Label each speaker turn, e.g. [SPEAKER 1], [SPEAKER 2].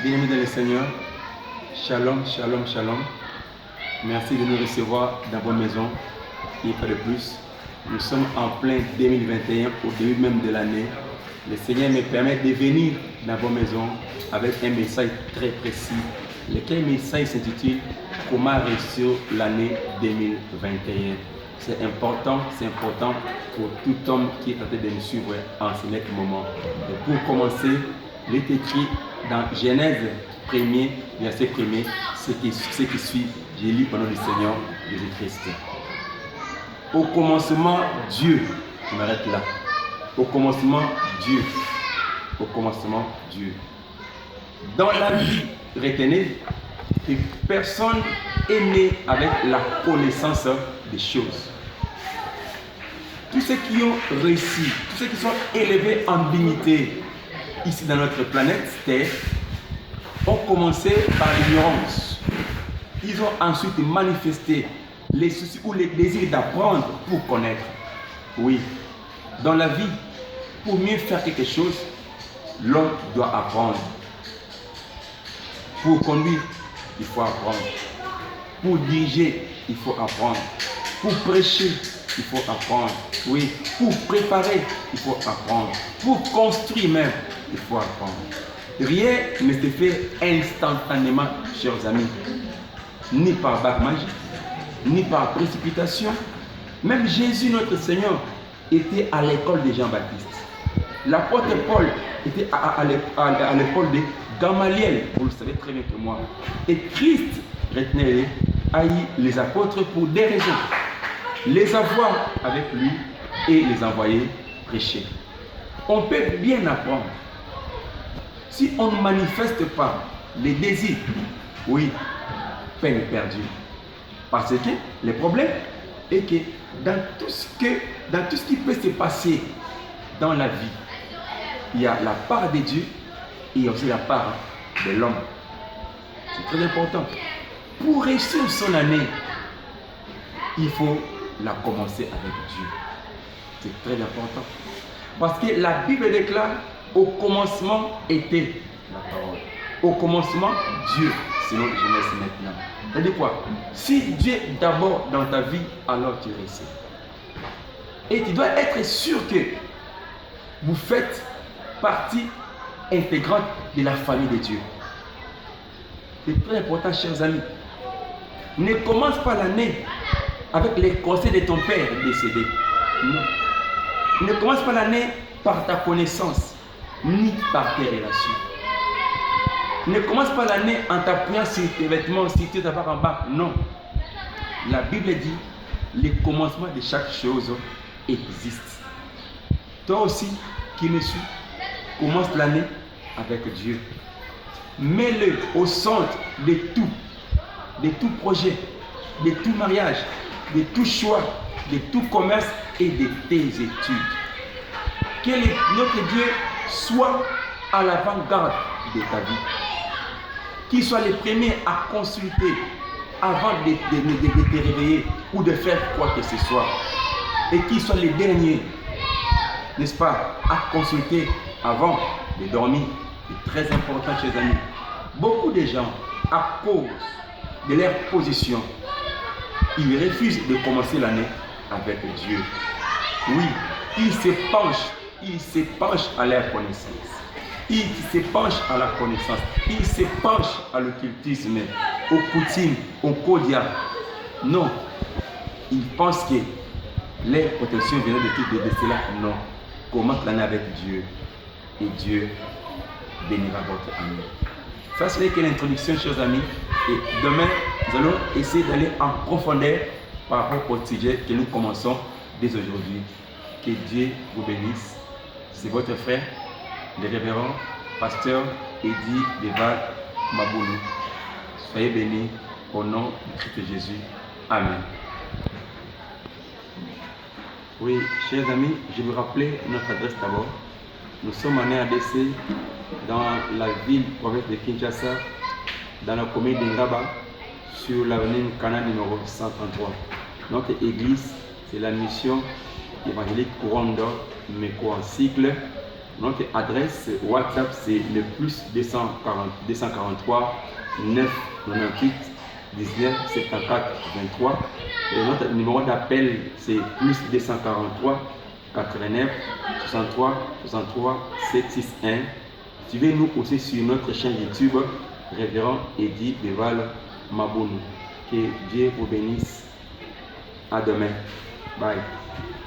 [SPEAKER 1] Bien-aimés dans le Seigneur, shalom, shalom, shalom. Merci de nous recevoir dans vos maisons. Une fois de plus, nous sommes en plein 2021, au début même de l'année. Le Seigneur me permet de venir dans vos maisons avec un message très précis. Lequel message s'intitule « Comment réussir l'année 2021 ». C'est important pour tout homme qui est en train de nous suivre en ce net moment. Et pour commencer, il est écrit dans Genèse 1er, verset 1er, ce qui suit, je lis au nom du Seigneur Jésus-Christ. Au commencement, Dieu, je m'arrête là. Au commencement, Dieu. Au commencement, Dieu. Dans la vie, retenez que personne est né avec la connaissance des choses. Tous ceux qui ont réussi, tous ceux qui sont élevés en dignité ici dans notre planète Terre, ont commencé par l'ignorance. Ils ont ensuite manifesté les soucis ou les désirs d'apprendre pour connaître. Oui, dans la vie, pour mieux faire quelque chose, l'homme doit apprendre. Pour conduire, il faut apprendre. Pour diriger, il faut apprendre. Pour prêcher, il faut apprendre. Oui, pour préparer, il faut apprendre. Pour construire même, il faut apprendre. Rien ne se fait instantanément, chers amis. Ni par bague magique, ni par précipitation. Même Jésus, notre Seigneur, était à l'école de Jean-Baptiste. L'apôtre Paul était à l'école de Gamaliel, vous le savez très bien que moi. Et Christ, retenez-le, haït les apôtres pour des raisons. Les avoir avec lui et les envoyer prêcher. On peut bien apprendre. Si on ne manifeste pas les désirs, oui, peine perdue. Parce que le problème est que dans tout ce qui peut se passer dans la vie, il y a la part de Dieu et aussi la part de l'homme. C'est très important. Pour réussir son année, il faut la commencer avec Dieu. C'est très important. Parce que la Bible déclare, au commencement était la parole. Au commencement, Dieu. Sinon, je laisse maintenant. C'est-à-dire quoi? Si Dieu est d'abord dans ta vie, alors tu réussis. Et tu dois être sûr que vous faites partie intégrante de la famille de Dieu. C'est très important, chers amis. Ne commence pas l'année avec les conseils de ton père décédé. Non. Ne commence pas l'année par ta connaissance, ni par tes relations. Ne commence pas l'année en t'appuyant sur tes vêtements, si tu es d'abord en bas. Non. La Bible dit, le commencement de chaque chose existe. Toi aussi, qui me suis, commence l'année avec Dieu. Mets-le au centre de tout projet, de tout mariage, de tout choix, de tout commerce et de tes études. Que notre Dieu soit à l'avant-garde de ta vie. Qu'il soit le premier à consulter avant de te réveiller ou de faire quoi que ce soit. Et qu'il soit le dernier, n'est-ce pas, à consulter avant de dormir. C'est très important, chers amis. Beaucoup de gens, à cause de leur position, ils refusent de commencer l'année avec Dieu. Oui, ils se penchent à leur connaissance. Ils se penchent à la connaissance. Ils se penchent à l'occultisme, aux coutumes, au codia. Non. Ils pensent que les protections viennent de cela. Non. Commence l'année avec Dieu. Et Dieu bénira votre année. Ça, ce n'est que l'introduction, chers amis. Et demain, nous allons essayer d'aller en profondeur par rapport au sujet que nous commençons dès aujourd'hui. Que Dieu vous bénisse. C'est votre frère, le révérend pasteur Eddy Deval Maboulou. Soyez bénis au nom de Christ Jésus. Amen. Oui, chers amis, je vais vous rappeler notre adresse d'abord. Nous sommes en RDC, dans la ville province de Kinshasa, dans la commune d'Ingaba, sur l'avenue Canal numéro 133. Notre église, c'est la mission évangélique Couronne d'Or, Meko en cycle, Notre adresse WhatsApp, c'est le plus 243 998 19 74 23. Et notre numéro d'appel, c'est plus 243 89 63 63 761. Suivez-nous aussi sur notre chaîne YouTube, Révérend Eddie Deval Mabounou. Que Dieu vous bénisse. À demain. Bye.